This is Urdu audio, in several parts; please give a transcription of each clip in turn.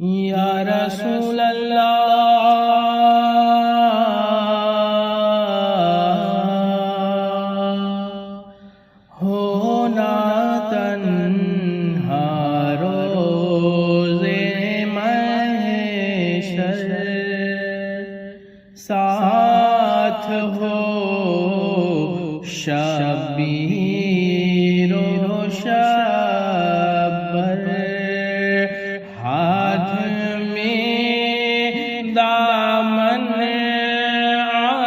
یا رسول اللہ ہونا تنہا روز محشر، ساتھ ہو شبیر و شبر، ہاتھ میں دامن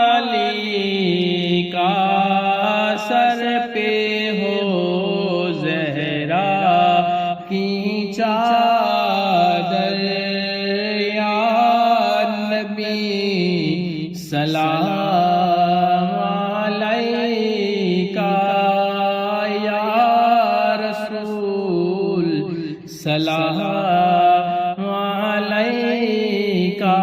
علی کا، سر پہ ہو زہرا کی چادر، یا نبی سلام علیکہ، یا رسول سلام علیکہ،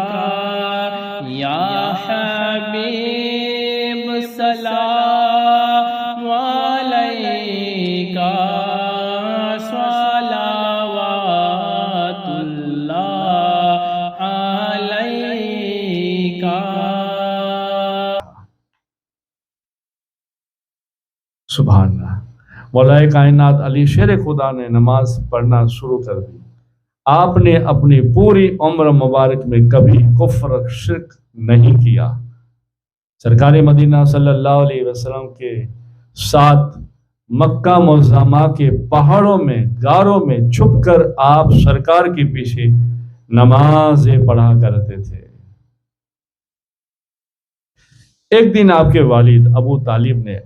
یا حبیب سلام علیکہ، صلوات اللہ علیکہ۔ سبحان اللہ۔ مولا کائنات علی شیر خدا نے نماز پڑھنا شروع کر دی۔ آپ نے اپنی پوری عمر مبارک میں کبھی کفر شرک نہیں کیا۔ سرکار مدینہ صلی اللہ علیہ وسلم کے ساتھ مکہ معظمہ کے پہاڑوں میں، غاروں میں چھپ کر آپ سرکار کے پیچھے نمازیں پڑھا کرتے تھے۔ ایک دن آپ کے والد ابو طالب نے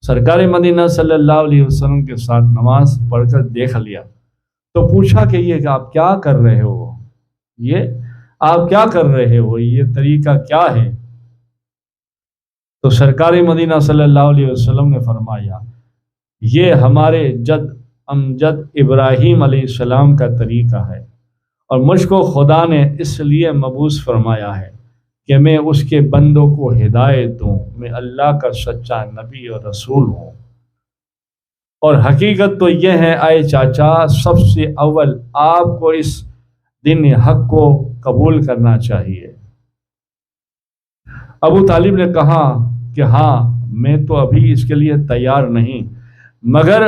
سرکار مدینہ صلی اللہ علیہ وسلم کے ساتھ نماز پڑھ کر دیکھ لیا تو پوچھا کہ یہ آپ کیا کر رہے ہو، یہ طریقہ کیا ہے؟ تو سرکار مدینہ صلی اللہ علیہ وسلم نے فرمایا، یہ ہمارے جد امجد ابراہیم علیہ السلام کا طریقہ ہے، اور مجھ کو خدا نے اس لیے مبعوث فرمایا ہے کہ میں اس کے بندوں کو ہدایت دوں، میں اللہ کا سچا نبی اور رسول ہوں۔ اور حقیقت تو یہ ہے اے چاچا، سب سے اول آپ کو اس دین حق کو قبول کرنا چاہیے۔ ابو طالب نے کہا کہ ہاں، میں تو ابھی اس کے لیے تیار نہیں، مگر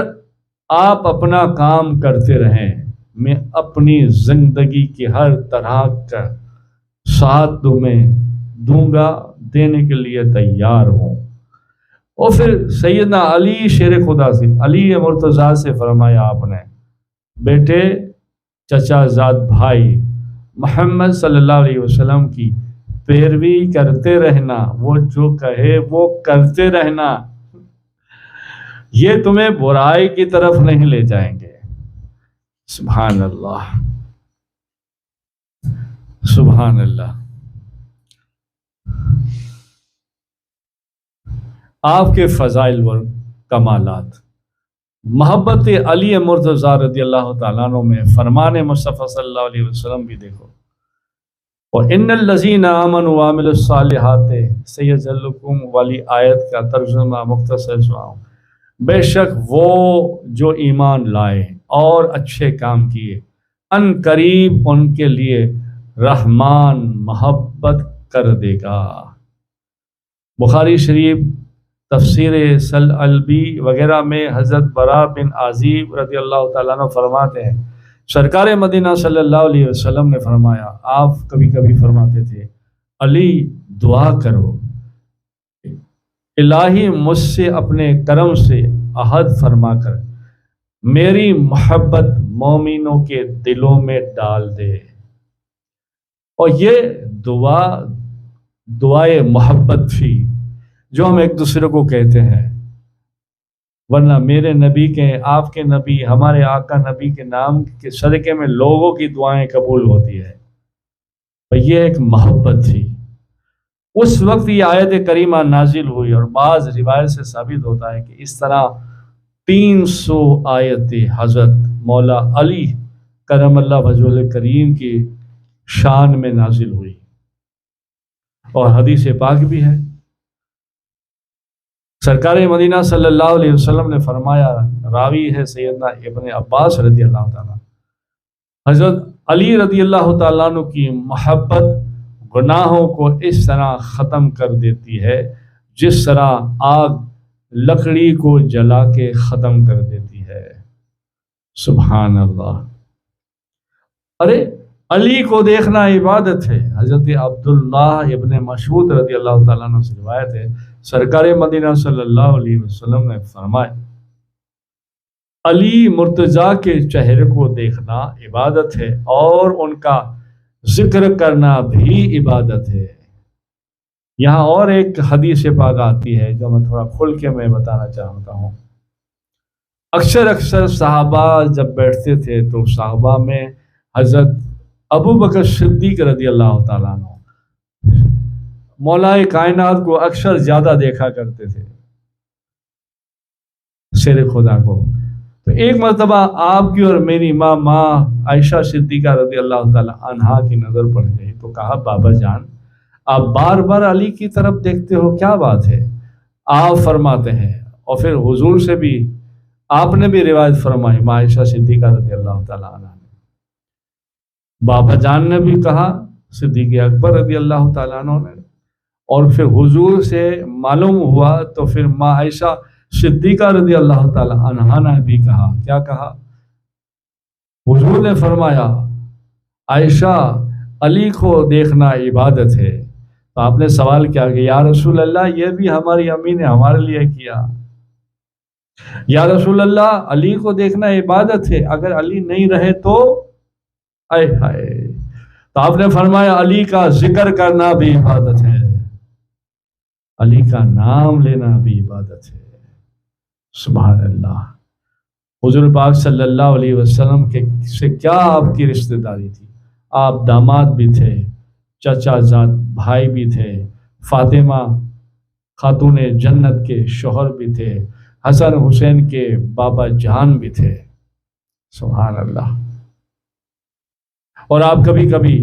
آپ اپنا کام کرتے رہیں، میں اپنی زندگی کی ہر طرح کا ساتھ دوں گا، دینے کے لیے تیار ہوں۔ اور پھر سیدنا علی شیر خدا سے، علی مرتضیٰ سے فرمایا آپ نے، بیٹے، چچا زاد بھائی، محمد صلی اللہ علیہ وسلم کی پیروی کرتے رہنا، وہ جو کہے وہ کرتے رہنا، یہ تمہیں برائی کی طرف نہیں لے جائیں گے۔ سبحان اللہ، سبحان اللہ۔ آپ کے فضائل و کمالات، محبت علی مرتضیٰ رضی اللہ تعالیٰ عنہ میں فرمان مصطفیٰ صلی اللہ علیہ وسلم بھی دیکھو، وَإِنَّ الَّذِينَ آمَنُوا وَعَمِلُوا الصَّالِحَاتِ سَيَجْعَلُ والی آیت کا ترجمہ مختصر سناؤں۔ بے شک وہ جو ایمان لائے اور اچھے کام کیے، ان قریب ان کے لیے رحمان محبت کر دے گا۔ بخاری شریف تفسیر سلعلبی وغیرہ میں حضرت برا بن عازب رضی اللہ تعالیٰ عنہ فرماتے ہیں، سرکار مدینہ صلی اللہ علیہ وسلم نے فرمایا، آپ کبھی کبھی فرماتے تھے، علی دعا کرو، الہی مجھ سے اپنے کرم سے عہد فرما کر میری محبت مومنوں کے دلوں میں ڈال دے۔ اور یہ دعائے محبت تھی جو ہم ایک دوسرے کو کہتے ہیں، ورنہ میرے نبی کے، آپ کے نبی، ہمارے آقا نبی کے نام کے صدقے میں لوگوں کی دعائیں قبول ہوتی ہے، اور یہ ایک محبت تھی۔ اس وقت یہ آیت کریمہ نازل ہوئی، اور بعض روایت سے ثابت ہوتا ہے کہ اس طرح 300 آیتیں حضرت مولا علی کرم اللہ وجہہ الکریم کی شان میں نازل ہوئی، اور حدیث پاک بھی ہے۔ سرکار مدینہ صلی اللہ علیہ وسلم نے فرمایا، راوی ہے سیدنا ابن عباس رضی اللہ تعالیٰ، حضرت علی رضی اللہ تعالیٰ عنہ کی محبت گناہوں کو اس طرح ختم کر دیتی ہے جس طرح آگ لکڑی کو جلا کے ختم کر دیتی ہے۔ سبحان اللہ۔ ارے علی کو دیکھنا عبادت ہے۔ حضرت عبداللہ ابن مسعود رضی اللہ تعالیٰ عنہ سے روایت ہے، سرکار مدینہ صلی اللہ علیہ وسلم نے فرمایا، علی مرتضیٰ کے چہرے کو دیکھنا عبادت ہے اور ان کا ذکر کرنا بھی عبادت ہے۔ یہاں اور ایک حدیث پاک آتی ہے جو میں تھوڑا کھل کے میں بتانا چاہتا ہوں۔ اکثر صحابہ جب بیٹھتے تھے تو صحابہ میں حضرت ابو بکر صدیق رضی اللہ تعالیٰ عنہ مولا کائنات کو اکثر زیادہ دیکھا کرتے تھے، شیر خدا کو۔ تو ایک مرتبہ آپ کی اور میری ماں عائشہ صدیقہ رضی اللہ تعالیٰ عنہا کی نظر پڑ گئی تو کہا، بابا جان آپ بار بار علی کی طرف دیکھتے ہو، کیا بات ہے؟ آپ فرماتے ہیں، اور پھر حضور سے بھی آپ نے بھی روایت فرمائی، ماں عائشہ صدیقہ رضی اللہ تعالیٰ عنہ نے، بابا جان نے بھی کہا، صدیق اکبر رضی اللہ تعالیٰ عنہ نے، اور پھر حضور سے معلوم ہوا تو پھر ماں عائشہ صدیقہ رضی اللہ تعالیٰ عنہا نے بھی کہا، کیا کہا؟ حضور نے فرمایا، عائشہ علی کو دیکھنا عبادت ہے۔ تو آپ نے سوال کیا کہ یا رسول اللہ یہ بھی ہماری امی نے ہمارے لیے کیا، یا رسول اللہ علی کو دیکھنا عبادت ہے، اگر علی نہیں رہے تو آئے ہائے۔ تو آپ نے فرمایا علی کا ذکر کرنا بھی عبادت ہے، علی کا نام لینا بھی عبادت ہے۔ سبحان اللہ۔ حضور پاک صلی اللہ علیہ وسلم کے سے کیا آپ کی رشتہ داری تھی؟ آپ داماد بھی تھے، چچا زاد بھائی بھی تھے، فاطمہ خاتون جنت کے شوہر بھی تھے، حسن حسین کے بابا جان بھی تھے۔ سبحان اللہ۔ اور آپ کبھی کبھی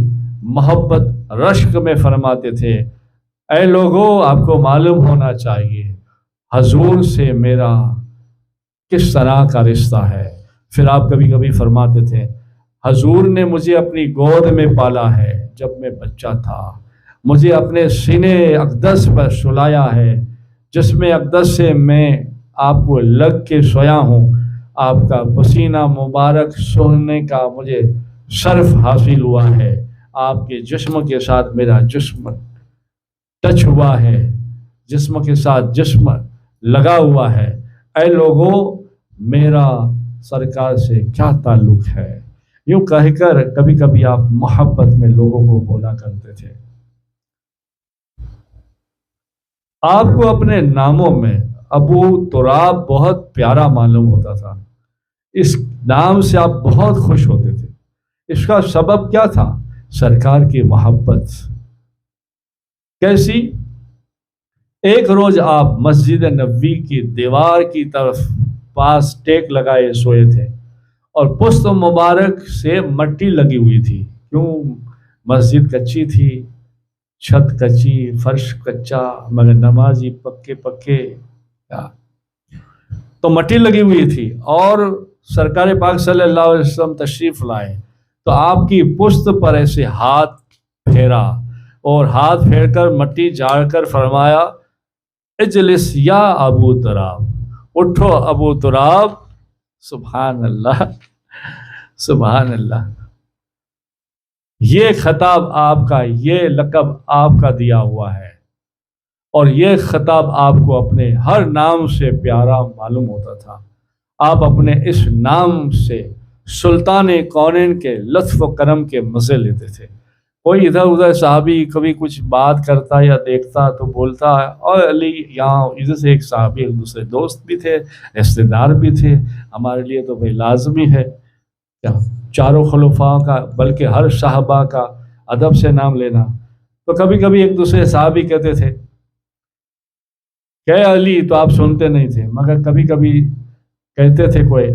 محبت رشک میں فرماتے تھے، اے لوگوں آپ کو معلوم ہونا چاہیے حضور سے میرا کس طرح کا رشتہ ہے۔ پھر آپ کبھی کبھی فرماتے تھے، حضور نے مجھے اپنی گود میں پالا ہے جب میں بچہ تھا، مجھے اپنے سینے اقدس پر سلایا ہے، جس میں اقدس سے میں آپ کو لگ کے سویا ہوں، آپ کا پسینہ مبارک سونے کا مجھے شرف حاصل ہوا ہے، آپ کے جسم کے ساتھ میرا جسم ٹچ ہوا ہے، جسم کے ساتھ جسم لگا ہوا ہے۔ اے لوگوں میرا سرکار سے کیا تعلق ہے؟ یوں کہہ کر کبھی کبھی آپ محبت میں لوگوں کو بولا کرتے تھے۔ آپ کو اپنے ناموں میں ابو تراب بہت پیارا معلوم ہوتا تھا، اس نام سے آپ بہت خوش ہوتے تھے۔ اس کا سبب کیا تھا؟ سرکار کی محبت۔ کیسی؟ ایک روز آپ مسجد نبوی کی دیوار کی طرف پاس ٹیک لگائے سوئے تھے اور پشت مبارک سے مٹی لگی ہوئی تھی، کیوں مسجد کچی تھی، چھت کچی، فرش کچا، مگر نمازی پکے تو مٹی لگی ہوئی تھی، اور سرکار پاک صلی اللہ علیہ وسلم تشریف لائے تو آپ کی پشت پر ایسے ہاتھ پھیرا اور ہاتھ پھیر کر مٹی جھاڑ کر فرمایا، اجلس یا ابو تراب، اٹھو ابو تراب۔ سبحان اللہ، سبحان اللہ۔ یہ خطاب آپ کا، یہ لقب آپ کا دیا ہوا ہے، اور یہ خطاب آپ کو اپنے ہر نام سے پیارا معلوم ہوتا تھا۔ آپ اپنے اس نام سے سلطان کونین کے لطف و کرم کے مزے لیتے تھے۔ کوئی ادھر ادھر صحابی کبھی کچھ بات کرتا یا دیکھتا تو بولتا، اور علی یہاں ادھر سے ایک صحابی ایک دوسرے دوست بھی تھے، رشتے دار بھی تھے، ہمارے لیے تو بھائی لازمی ہے کیا چاروں خلفاء کا بلکہ ہر صحابہ کا ادب سے نام لینا۔ تو کبھی کبھی ایک دوسرے صحابی کہتے تھے کہ علی، تو آپ سنتے نہیں تھے، مگر کبھی کبھی کہتے تھے کوئی،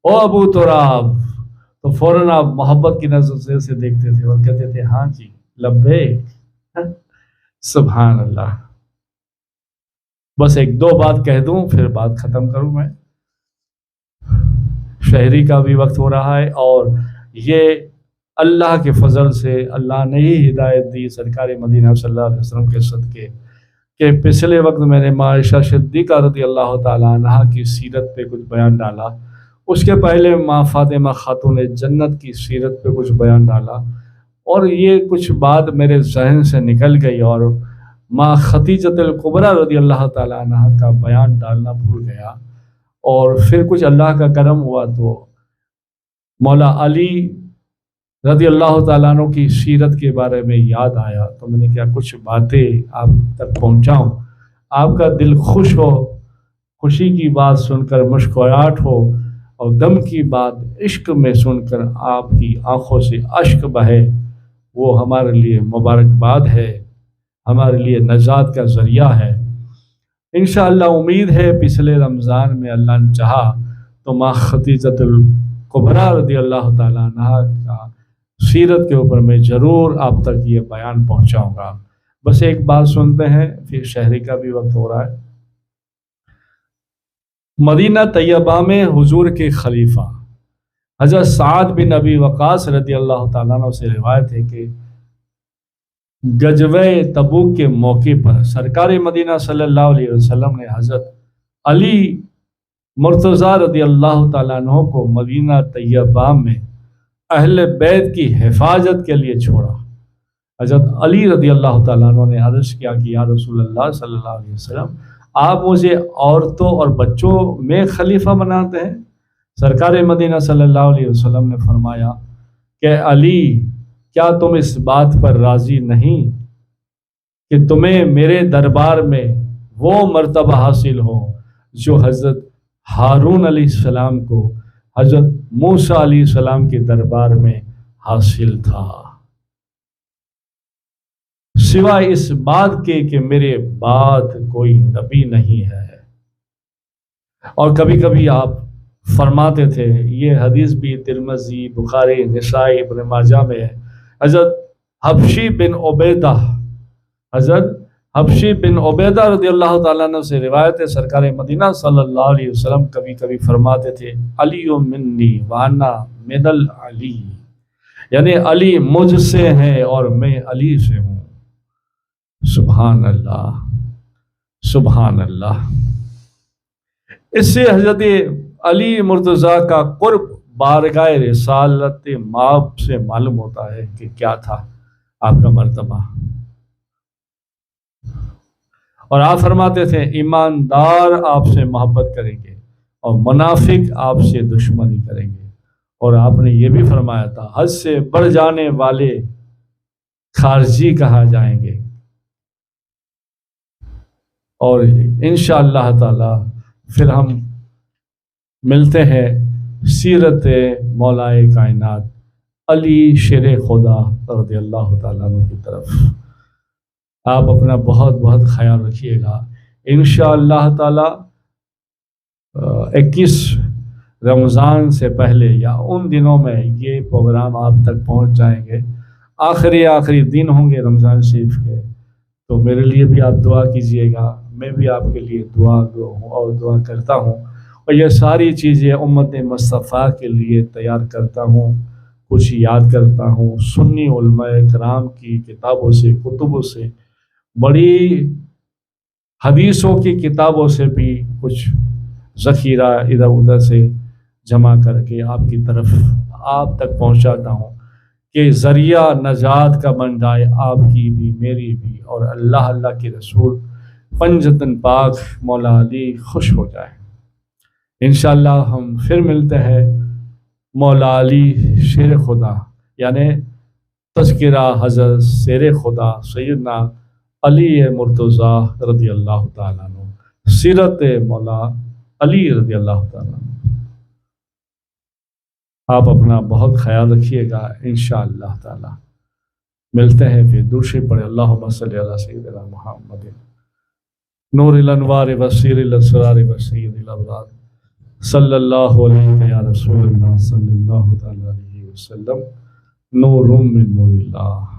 او ابو تراب، تو فوراً آپ محبت کی نظر سے دیکھتے تھے اور کہتے تھے، ہاں جی لبیک۔ سبحان اللہ۔ بس ایک دو بات کہہ دوں پھر بات ختم کروں میں، شہری کا بھی وقت ہو رہا ہے، اور یہ اللہ کے فضل سے اللہ نے ہی ہدایت دی سرکار مدینہ صلی اللہ علیہ وسلم کے صدقے کہ پچھلے وقت میں نے ماں عائشہ صدیقہ رضی اللہ تعالیٰ عنہ کی سیرت پہ کچھ بیان ڈالا، اس کے پہلے ماں فاطمہ خاتون جنت کی سیرت پہ کچھ بیان ڈالا، اور یہ کچھ بات میرے ذہن سے نکل گئی اور ماں خدیجۃ الکبریٰ رضی اللہ تعالیٰ عنہ کا بیان ڈالنا بھول گیا، اور پھر کچھ اللہ کا کرم ہوا تو مولا علی رضی اللہ تعالیٰ عنہ کی سیرت کے بارے میں یاد آیا، تو میں نے کیا کچھ باتیں آپ تک پہنچاؤں، آپ کا دل خوش ہو، خوشی کی بات سن کر مسکراہٹ ہو، اور غم کی بات عشق میں سن کر آپ کی آنکھوں سے اشک بہے، وہ ہمارے لیے مبارکباد ہے، ہمارے لیے نجات کا ذریعہ ہے۔ انشاءاللہ امید ہے پچھلے رمضان میں اللہ نے چاہا تو ماں خدیجۃ الکبریٰ رضی اللہ تعالیٰ عنہ کا سیرت کے اوپر میں ضرور آپ تک یہ بیان پہنچاؤں گا۔ بس ایک بات سنتے ہیں، پھر شہری کا بھی وقت ہو رہا ہے۔ مدینہ طیبہ میں حضور کے خلیفہ حضرت سعد بن ابی وقاص رضی اللہ تعالیٰ عنہ سے روایت ہے کہ غزوہ تبوک کے موقع پر سرکار مدینہ صلی اللہ علیہ وسلم نے حضرت علی مرتضیٰ رضی اللہ تعالیٰ عنہ کو مدینہ طیبہ میں اہل بیت کی حفاظت کے لیے چھوڑا۔ حضرت علی رضی اللہ تعالیٰ عنہ نے عرض کیا کہ یا رسول اللہ صلی اللہ علیہ وسلم، آپ مجھے عورتوں اور بچوں میں خلیفہ بناتے ہیں؟ سرکار مدینہ صلی اللہ علیہ وسلم نے فرمایا کہ علی، کیا تم اس بات پر راضی نہیں کہ تمہیں میرے دربار میں وہ مرتبہ حاصل ہو جو حضرت ہارون علیہ السلام کو حضرت موسیٰ علیہ السلام کے دربار میں حاصل تھا، سوائے اس بات کے کہ میرے بعد کوئی نبی نہیں ہے۔ اور کبھی کبھی آپ فرماتے تھے، یہ حدیث بھی ترمذی، بخاری، نسائی، ابن ماجہ میں ہے، حضرت حبشی بن عبیدہ رضی اللہ تعالیٰ عنہ سے روایت ہے، سرکار مدینہ صلی اللہ علیہ وسلم کبھی کبھی فرماتے تھے علی منی وانا من العلی، یعنی علی مجھ سے ہے اور میں علی سے ہوں۔ سبحان اللہ، سبحان اللہ۔ اس سے حضرت علی مرتضیٰ کا قرب بارگاہ رسالت مآب سے معلوم ہوتا ہے کہ کیا تھا آپ کا مرتبہ۔ اور آپ فرماتے تھے ایماندار آپ سے محبت کریں گے اور منافق آپ سے دشمنی کریں گے، اور آپ نے یہ بھی فرمایا تھا حد سے بڑھ جانے والے خارجی کہا جائیں گے۔ اور انشاءاللہ تعالی پھر ہم ملتے ہیں سیرت مولائے کائنات علی شیر خدا رضی اللہ تعالیٰ عنہ کی طرف۔ آپ اپنا بہت بہت خیال رکھیے گا۔ انشاءاللہ تعالی 21 رمضان سے پہلے یا ان دنوں میں یہ پروگرام آپ تک پہنچ جائیں گے۔ آخری دن ہوں گے رمضان شریف کے، تو میرے لیے بھی آپ دعا کیجئے گا، میں بھی آپ کے لیے دعا کرتا ہوں، اور یہ ساری چیزیں امت مصطفیٰ کے لیے تیار کرتا ہوں، کچھ یاد کرتا ہوں سنی علماء کرام کی کتابوں سے، کتبوں سے، بڑی حدیثوں کی کتابوں سے بھی کچھ ذخیرہ ادھر ادھر سے جمع کر کے آپ کی طرف آپ تک پہنچاتا ہوں کہ ذریعہ نجات کا بن جائے آپ کی بھی، میری بھی، اور اللہ کے رسول پنجتن پاک مولا علی خوش ہو جائے۔ انشاءاللہ ہم پھر ملتے ہیں مولا علی شیر خدا، یعنی تذکرہ حضرت شیر خدا سیدنا علی مرتضیٰ رضی اللہ تعالیٰ عنہ، سیرت مولا علی رضی اللہ تعالیٰ عنہ۔ آپ اپنا بہت خیال رکھیے گا، انشاءاللہ تعالی ملتے ہیں پھر۔ دوسرے پڑھے اللہم صلی علی سیدنا محمد نور الانوار وسیر الاسرار وسید الابرار صلی اللہ علیہ یا رسول اللہ صلی اللہ تعالی علیہ وسلم، نور من نور اللہ۔